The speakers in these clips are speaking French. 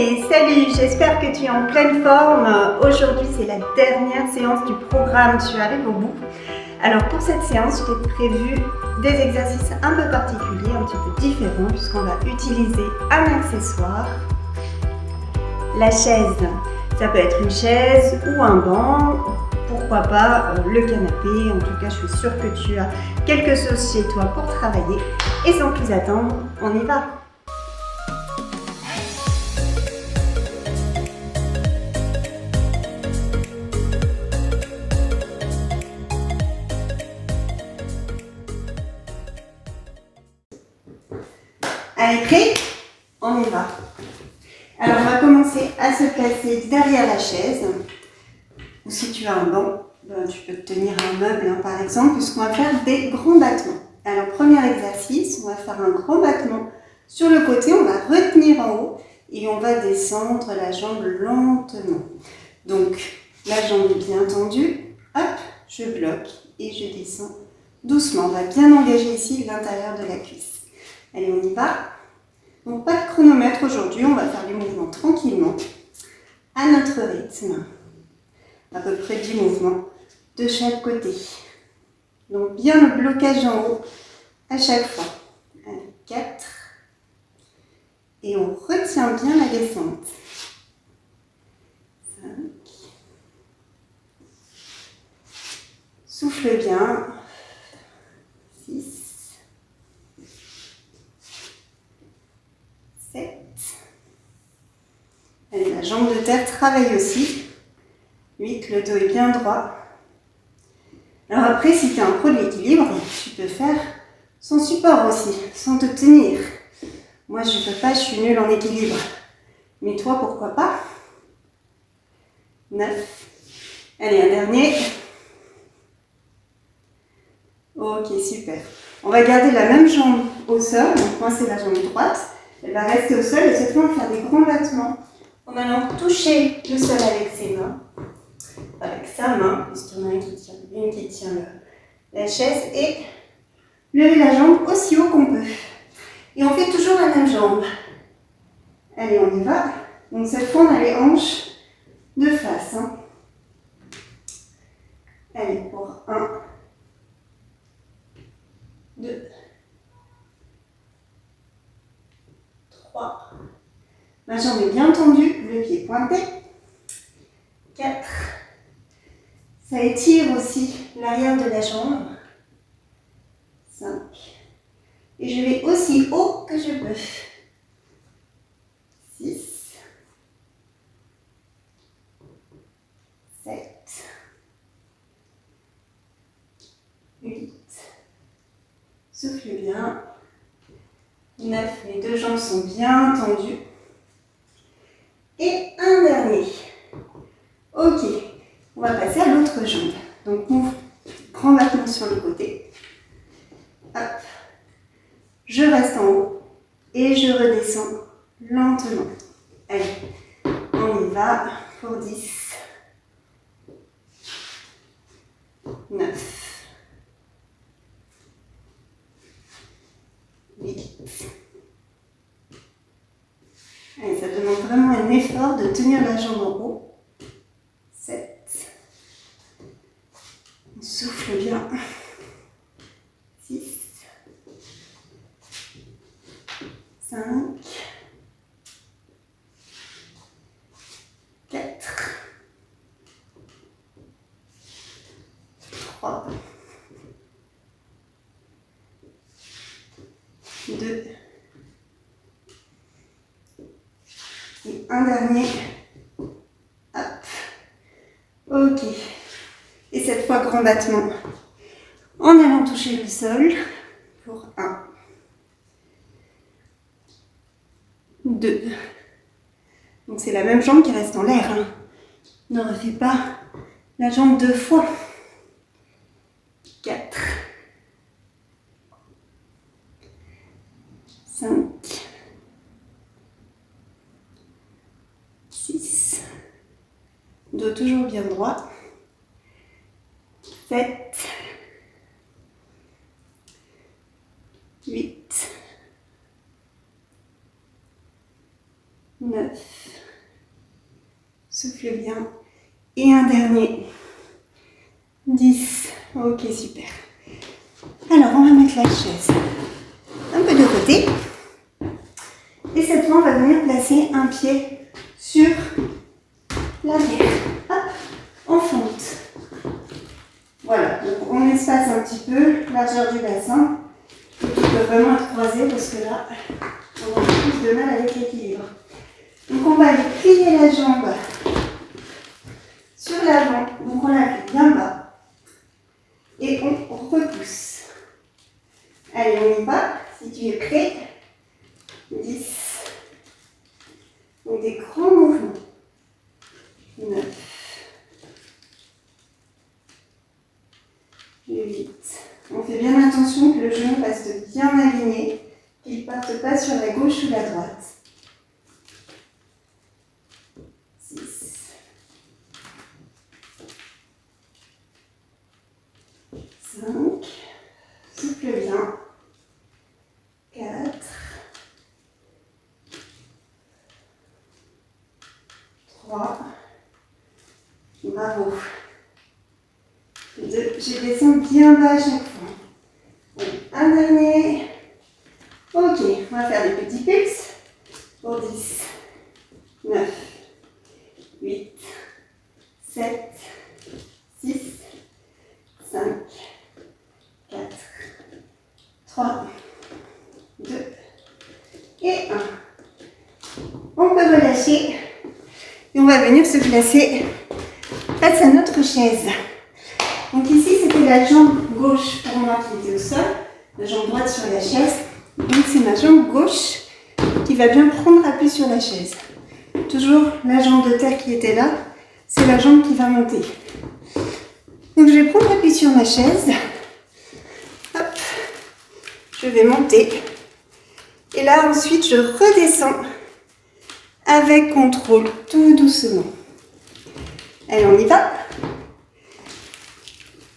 Hey, salut, j'espère que tu es en pleine forme. Aujourd'hui, c'est la dernière séance du programme, tu arrives au bout. Alors pour cette séance, je t'ai prévu des exercices un peu particuliers, un petit peu différents, puisqu'on va utiliser un accessoire, la chaise. Ça peut être une chaise ou un banc, pourquoi pas le canapé. En tout cas, je suis sûre que tu as quelque chose chez toi pour travailler. Et sans plus attendre, on y va. Allez, prêt? On y va. Alors, on va commencer à se placer derrière la chaise. Ou si tu as un banc, tu peux te tenir un meuble, par exemple, puisqu'on va faire des grands battements. Alors, premier exercice, on va faire un grand battement sur le côté. On va retenir en haut et on va descendre la jambe lentement. Donc, la jambe est bien tendue. Hop, je bloque et je descends doucement. On va bien engager ici l'intérieur de la cuisse. Allez, on y va. Donc, pas de chronomètre aujourd'hui, on va faire les mouvements tranquillement, à notre rythme. À peu près 10 mouvements de chaque côté. Donc, bien le blocage en haut à chaque fois. Allez, 4. Et on retient bien la descente. 5. Souffle bien. 6. 7. Allez, la jambe de terre travaille aussi. 8, le dos est bien droit. Alors après, si tu es un pro de l'équilibre, tu peux faire sans support aussi, sans te tenir. Moi, je ne peux pas, je suis nulle en équilibre. Mais toi, pourquoi pas? 9. Allez, un dernier. Ok, super. On va garder la même jambe au sol. Donc moi, c'est la jambe droite. Elle va rester au sol et cette fois, on va faire des grands battements en allant toucher le sol avec ses mains. Avec sa main, puisqu'il y en a une qui tient la chaise, et lever la jambe aussi haut qu'on peut. Et on fait toujours la même jambe. Allez, on y va. Donc cette fois, on a les hanches de face. Allez, pour 1, 2, 3. Ma jambe est bien tendue, le pied pointé. 4. Ça étire aussi l'arrière de la jambe. 5. Et je vais aussi haut que je peux. 6. 7. 8. Souffle bien. 9. Les deux jambes sont bien tendues. Et un dernier. Ok. On va passer à l'autre jambe. Donc, grand battement sur le côté. Hop. Je reste en haut et je redescends lentement. Allez, on y va pour 10, 9, 8. Allez, ça demande vraiment un effort de tenir la jambe en haut. 7. On souffle bien. 6. 5. 4. 3. 2. Et un dernier. Hop. Ok. Et cette fois, grand battement. En allant toucher le sol. Pour 1. 2. Donc c'est la même jambe qui reste en l'air. Ne refais pas la jambe 2 fois. 4. 5. 6. Dos toujours bien droit. 7. 8. 9. Souffle bien. Et un dernier. 10. Ok, super. Alors, on va mettre la chaise un peu de côté. Et cette fois, on va venir placer un pied sur l'arrière. Hop, on fonte. Voilà, donc on espace un petit peu largeur du bassin. Et tu peux vraiment être croisé parce que là, on a plus de mal avec l'équilibre. Donc on va aller plier la jambe sur l'avant. Donc on la plie bien bas. Et on repousse. Allez, on y va. Si tu es prêt. 10. Donc des grands mouvements. 9. 8. On fait bien attention que le genou reste bien aligné, qu'il ne parte pas sur la gauche ou la droite. 6. 5. Souffle bien. 4. 3. Bravo. 2. Je descends bien bas à chaque fois. Un dernier. Ok, on va faire des petits pulses pour 10, 9, 8, 7, 6, 5, 4, 3, 2 et 1. On peut relâcher et on va venir se placer face à notre chaise. Donc ici, c'était la jambe gauche pour moi qui était au sol, la jambe droite sur la chaise. Donc c'est ma jambe gauche qui va bien prendre appui sur la chaise. Toujours la jambe de terre qui était là, c'est la jambe qui va monter. Donc je vais prendre appui sur ma chaise. Hop, je vais monter. Et là ensuite je redescends avec contrôle, tout doucement. Allez, on y va.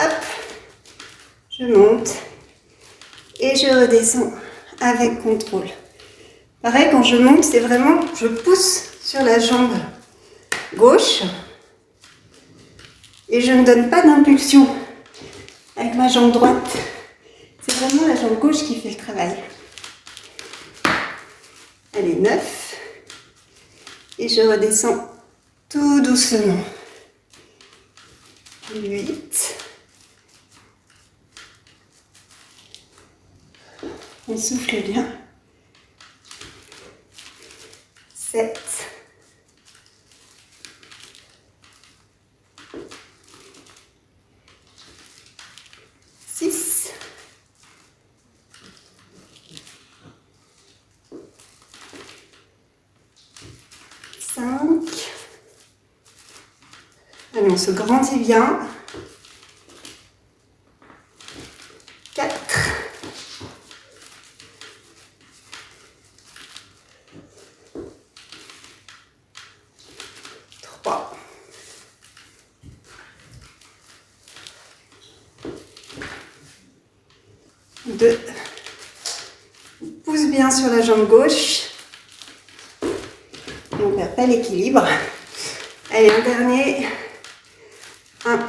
Hop, je monte et je redescends avec contrôle. Pareil, quand je monte, c'est vraiment, je pousse sur la jambe gauche et je ne donne pas d'impulsion avec ma jambe droite. C'est vraiment la jambe gauche qui fait le travail. Allez, 9. Et je redescends tout doucement. 8. On souffle bien. 7. 6. 5. Allez, on se grandit bien. 4. 3. 2. Pousse bien sur la jambe gauche. Et on ne perd pas l'équilibre. Allez, un dernier. 1.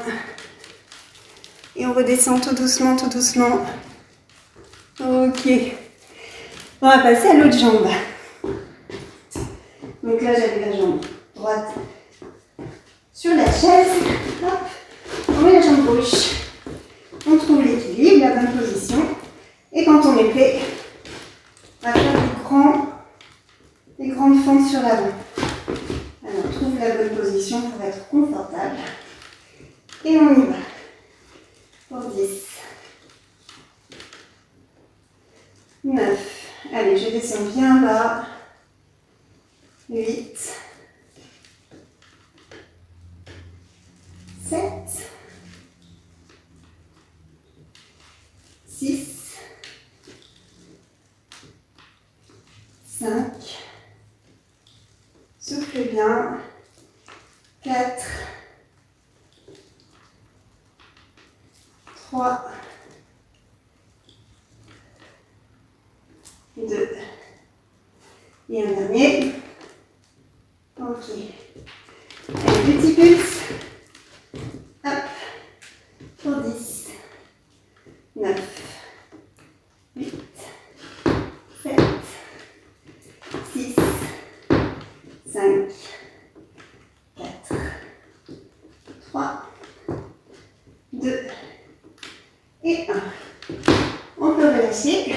Et on redescend tout doucement, tout doucement. Ok. On va passer à l'autre jambe. Donc là, j'avais la jambe droite sur la chaise. Hop. On met la jambe gauche. On trouve l'équilibre, la bonne position. Et quand on est prêt, on va faire des grandes fentes sur l'avant. Alors, trouve la bonne position pour être confortable. Et on y va. Pour 10. 9. Allez, je descends bien bas. 8. 7. 6. 5. Souffle bien. 4. 3. 2. Et un dernier. 5, 4, 3, 2 et 1. On peut relâcher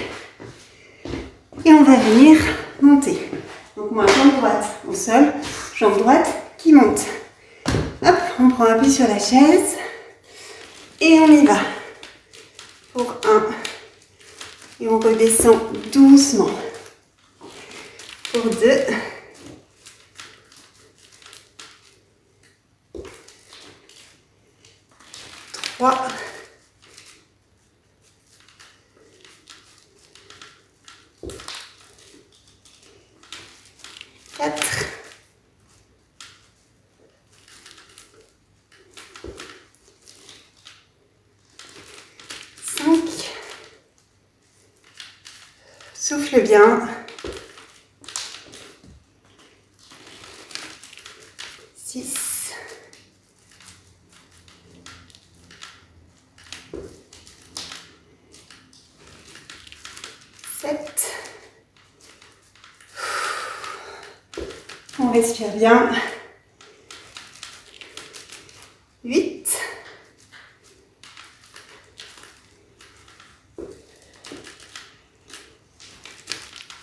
et on va venir monter. Donc moi, jambe droite au sol, jambe droite qui monte. Hop, on prend appui sur la chaise et on y va. Pour 1 et on redescend doucement. Pour 2. 3. 4. 5. Souffle bien. 6. 7. On respire bien. 8.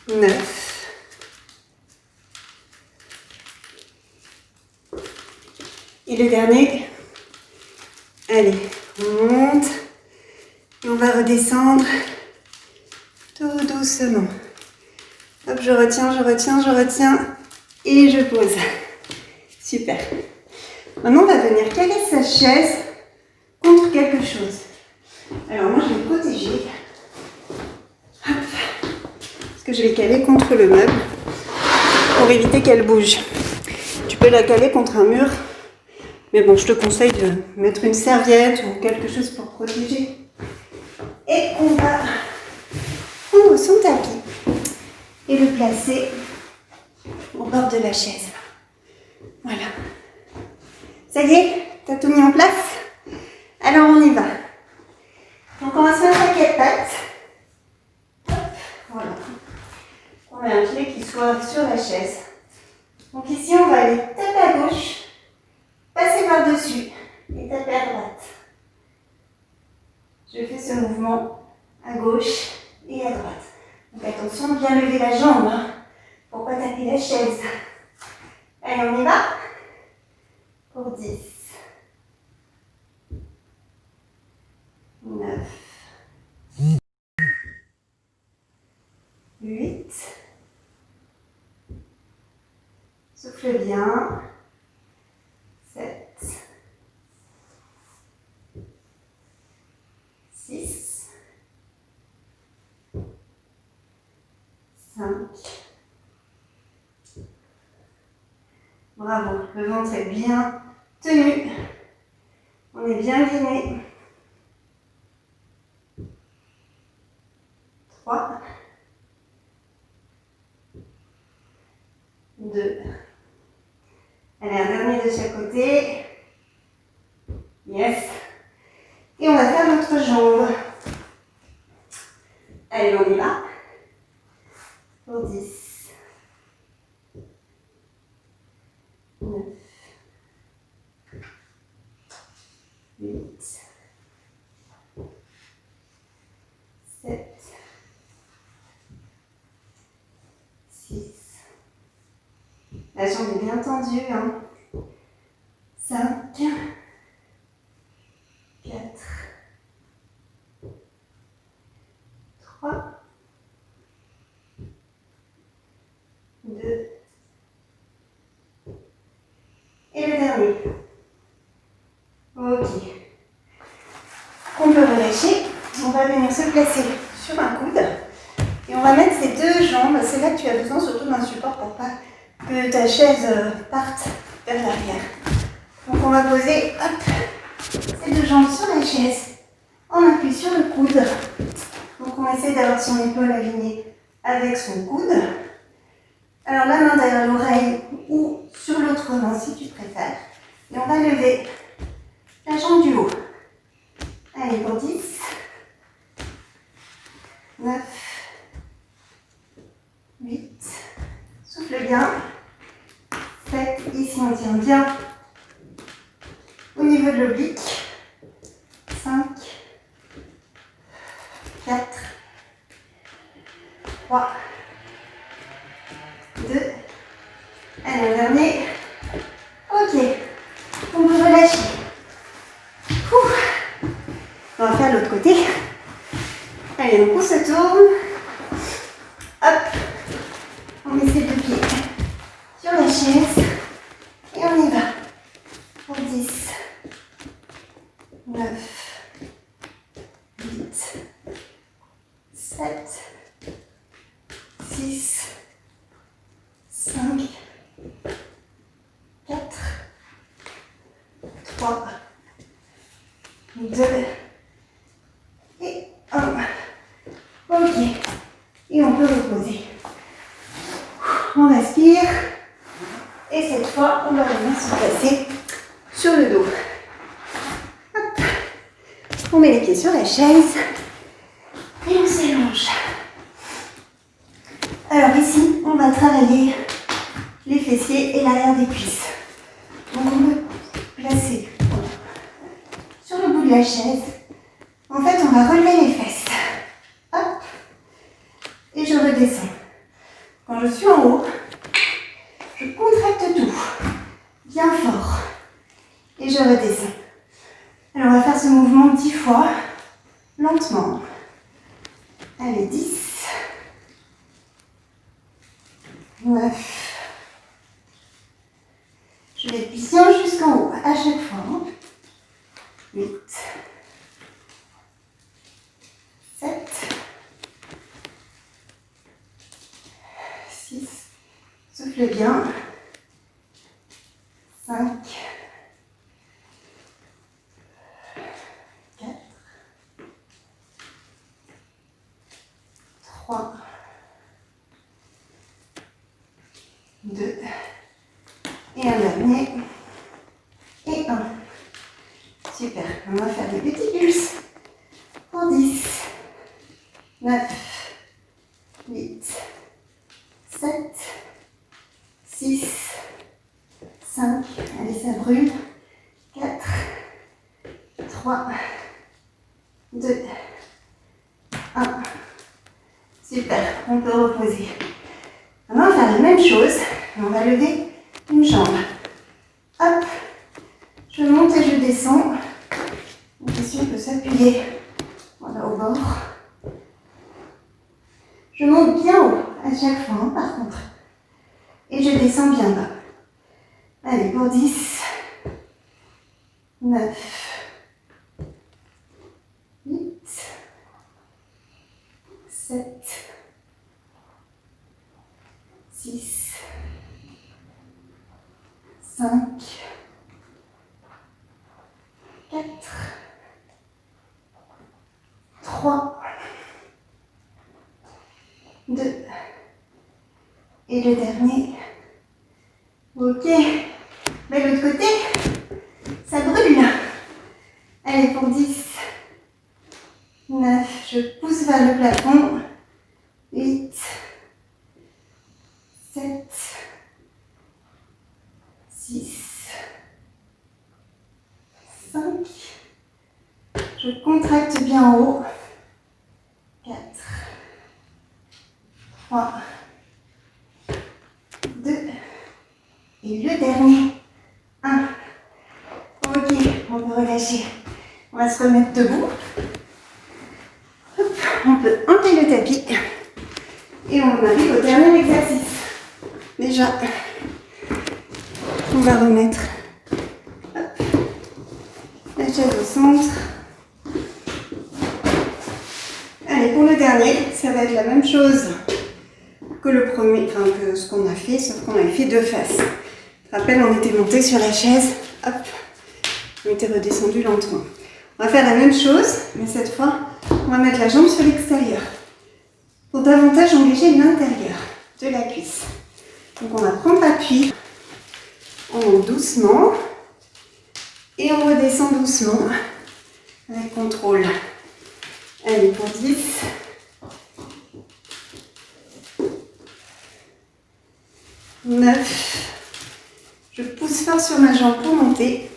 9. Et le dernier. Allez, on monte. Et on va redescendre tout doucement. Hop, je retiens, je retiens, je retiens. Et je pose. Super. Maintenant, on va venir caler sa chaise contre quelque chose. Alors moi, je vais me protéger. Hop. Parce que je vais caler contre le meuble pour éviter qu'elle bouge. Tu peux la caler contre un mur. Mais bon, je te conseille de mettre une serviette ou quelque chose pour protéger. Et on va prendre son tapis et le placer au bord de la chaise. Voilà. Ça y est, t'as tout mis en place? Alors on y va. Donc on va se mettre à quatre pattes. Hop, voilà. On met un pied qui soit sur la chaise. Donc ici on va aller taper à gauche, passer par-dessus et taper à droite. Je fais ce mouvement à gauche et à droite. Donc attention, bien lever la jambe hein, pour ne pas taper la chaise. Allez, on y va? Pour 10. 9. 8. Souffle bien. 7. 6. 5. Bravo, le ventre est bien tenu. On est bien gainé. 3. 2. Allez, un dernier de chaque côté. Yes. Et on va faire notre jambe. Allez, on y va. Pour 10. 9. 8. 7. 6. La jambe est bien tendue. Hein. 5. 4. 3. 2. Et le dernier. Ok. On peut relâcher. On va venir se placer sur un coude. Et on va mettre ces deux jambes. C'est là que tu as besoin surtout d'un support pour pas que ta chaise parte vers l'arrière. Donc on va poser ces deux jambes sur la chaise. On appuie sur le coude. Donc on essaie d'avoir son épaule alignée avec son coude. Alors la main derrière l'oreille ou sur l'autre main si tu préfères. Et on va lever la jambe du haut. Allez, pour 10, 9, 8, souffle bien, 7. Ici, on tient bien au niveau de l'oblique. 5, 4, 3, 2. Allez, un dernier. Ok. On peut relâcher. On va faire l'autre côté. Allez, donc on se tourne. Hop. On met ses deux pieds sur la chaise. Et on y va. Pour 10, 9, 8, 7, 6, 5, 4, 3, 2 et 1. Ok. Et on peut reposer. On respire. Et cette fois, on va venir se placer sur le dos. Hop. On met les pieds sur la chaise. Et on s'allonge. Alors ici, on va travailler les fessiers et l'arrière des cuisses. Donc on peut placer sur le bout de la chaise. En fait, on va relever les fesses. Hop. Et je redescends. Quand je suis en haut, je contracte tout. Bien fort. Et je redescends. Alors on va faire ce mouvement 10 fois. Lentement. Allez, 10. 9. Je vais bien jusqu'en haut à chaque fois. 8. 7. 6. Souffle bien. 5. 4. 3. 2. Et un dernier. Et 1. Super. On va faire des petits pulses pour 10. 9. 8. 7. 6. 5. Allez, ça brûle. 4. 3. 2. 1. Super. On peut reposer. Maintenant, on va faire la même chose. On va lever une jambe. Hop. Je monte et je descends. Ici, on peut s'appuyer. Voilà, au bord. Je monte bien haut à chaque fois, hein, par contre. Et je descends bien bas. Allez, pour 10, 9, 8, 7, 6, 5, 4, 3, 2, et le dernier. Ok, mais l'autre côté, ça brûle. Allez, pour 10, 9, je pousse vers le plafond. 8, 7, 6, 5, je contracte bien en haut. 4, 3, 2, et le dernier. 1. Ok, on peut relâcher. On va se remettre debout. Hop, on peut enlever le tapis. Et on arrive au dernier exercice. Déjà, on va remettre la chaise au centre. Allez, pour le dernier, ça va être la même chose que le premier, enfin que ce qu'on a fait, sauf qu'on avait fait deux faces. Je te rappelle, on était monté sur la chaise, hop, on était redescendu lentement. On va faire la même chose, mais cette fois, on va mettre la jambe sur l'extérieur pour davantage engager l'intérieur de la cuisse. Donc on va prendre appui, on monte doucement et on redescend doucement avec contrôle. Allez, pour 10. 9. Je pousse fort sur ma jambe pour monter.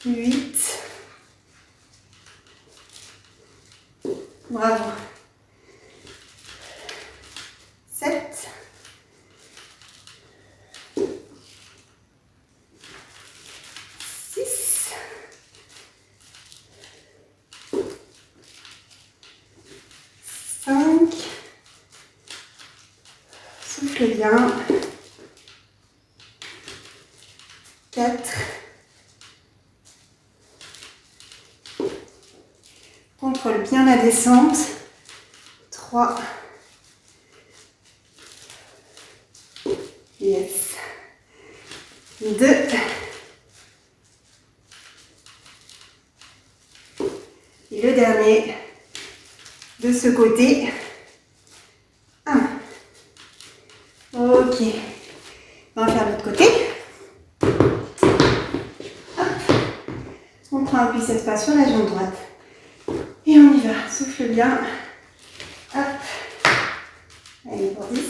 8. Bravo. 7. 6. 5. Souffle bien. 4. Contrôle bien la descente. 3. Yes. 2. Et le dernier de ce côté. 1. Ok. On va faire l'autre côté. Hop. On prend appui cette fois sur la jambe droite. Et on y va. Souffle bien. Hop. Allez, pour 10.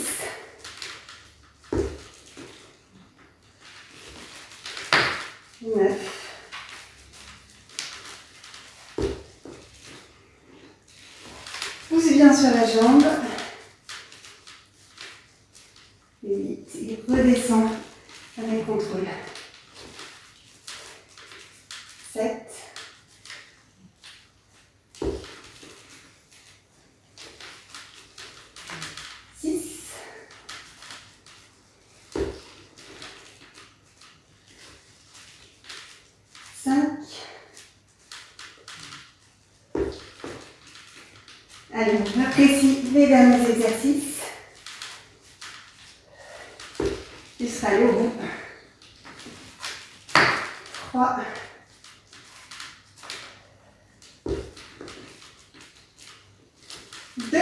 9. Pousse bien sur la jambe. 8. Et redescend avec contrôle. 7. 6. 5. Allez, on apprécie les derniers exercices. Tu seras allé au bout. 3. 2.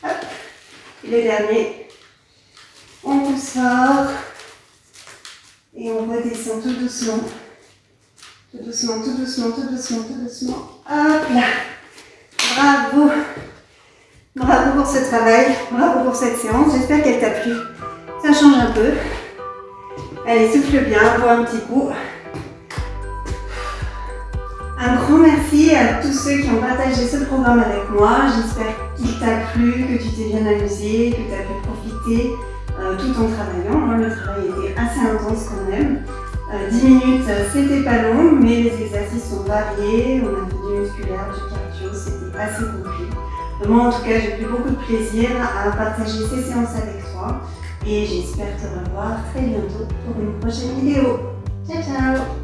Hop. Et le dernier. On pousse fort. Et on redescend tout doucement. Tout doucement, tout doucement, tout doucement, tout doucement. Hop là. Bravo. Bravo pour ce travail. Bravo pour cette séance. J'espère qu'elle t'a plu. Ça change un peu. Allez, souffle bien. Bois un petit coup. Un grand merci à tous ceux qui ont partagé ce programme avec moi. J'espère qu'il t'a plu, que tu t'es bien amusé, que tu as pu profiter tout en travaillant. Moi, le travail était assez intense quand même. 10 minutes, c'était pas long, mais les exercices sont variés. On a fait du musculaire, du cardio, c'était assez complet. Moi, en tout cas, j'ai pris beaucoup de plaisir à partager ces séances avec toi. Et j'espère te revoir très bientôt pour une prochaine vidéo. Ciao, ciao!